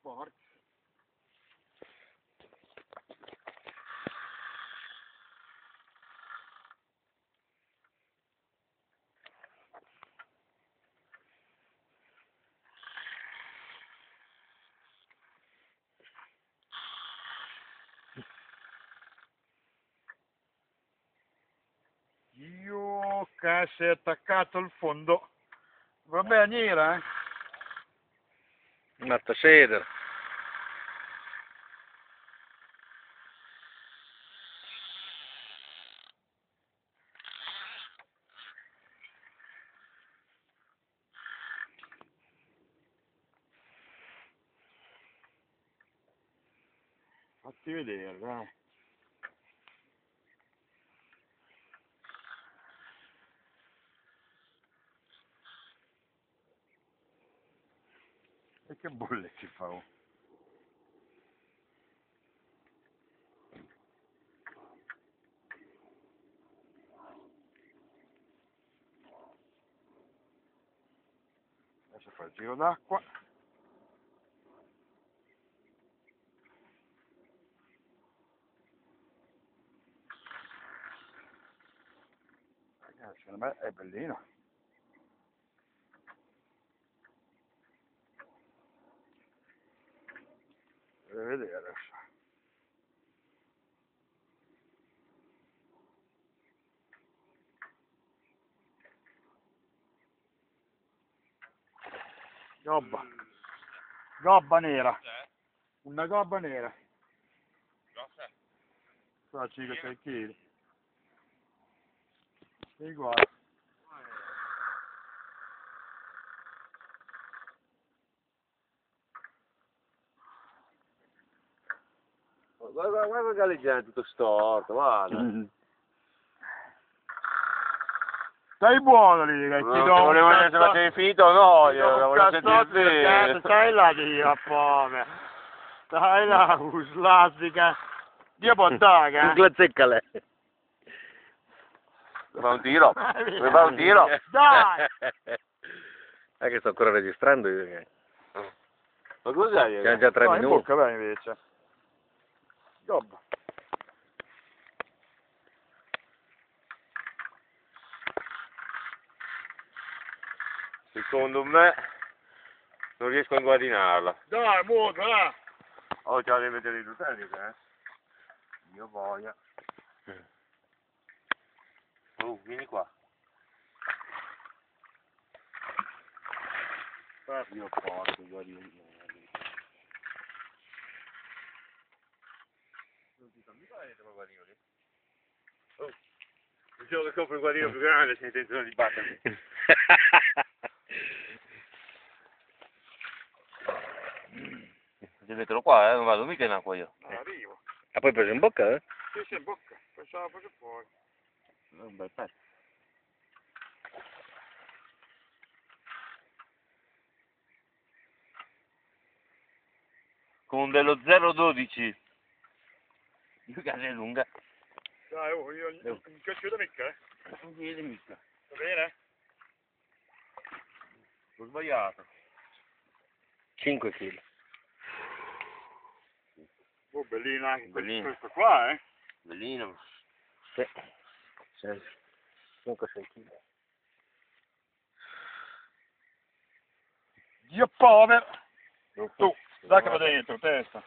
Porca. Io che si è attaccato al fondo. Vabbè, Nira, Marta Ceder. Fatti vedere, dai. E che bolle ci fa? Oh? Adesso fa il giro d'acqua. Secondo me è bellino. Devi vedere adesso. Gobba. Gobba nera. Una gobba nera. Grossa? Qua 5-6 kg. E guarda. Guarda galleggiare tutto storto, guarda. Stai buono lì, che ti do un volevo vedere se facevi finito o no, io un volevo cazzotto sentire del cazzo, stai là di a fome. Stai là, slazzica. Dio bottaga. Glazzeccale. Mi fa un tiro. Mi fa un tiro. Dai! È che sto ancora registrando io. Ma cos'è? Siamo già 3 No, in minuti. bocca vai invece. Gobba. Secondo me non riesco a inguadinarla. Dai, muoio, là. Oh, già devi vedere i tutelli, Io voglio. Vieni qua. Io porco, guarda. Oh, il giorno che compro un guadino più grande sei intenzione di battermi. Devi metterlo qua, non vado mica in acqua io. Arrivo. Ha poi preso in bocca, eh? Sì, in bocca. Pensavo fosse fuori. È un bel pezzo. Con dello 0,12. Mica è lunga. Dai, oh, io mi piace mica, Non viene mica. Va bene? Ho sbagliato. 5 kg. Oh, bellina anche Bellino. questo qua, Bellino. Sì. 5-6 kg. Dio povero. Tu, dai che va dentro, testa.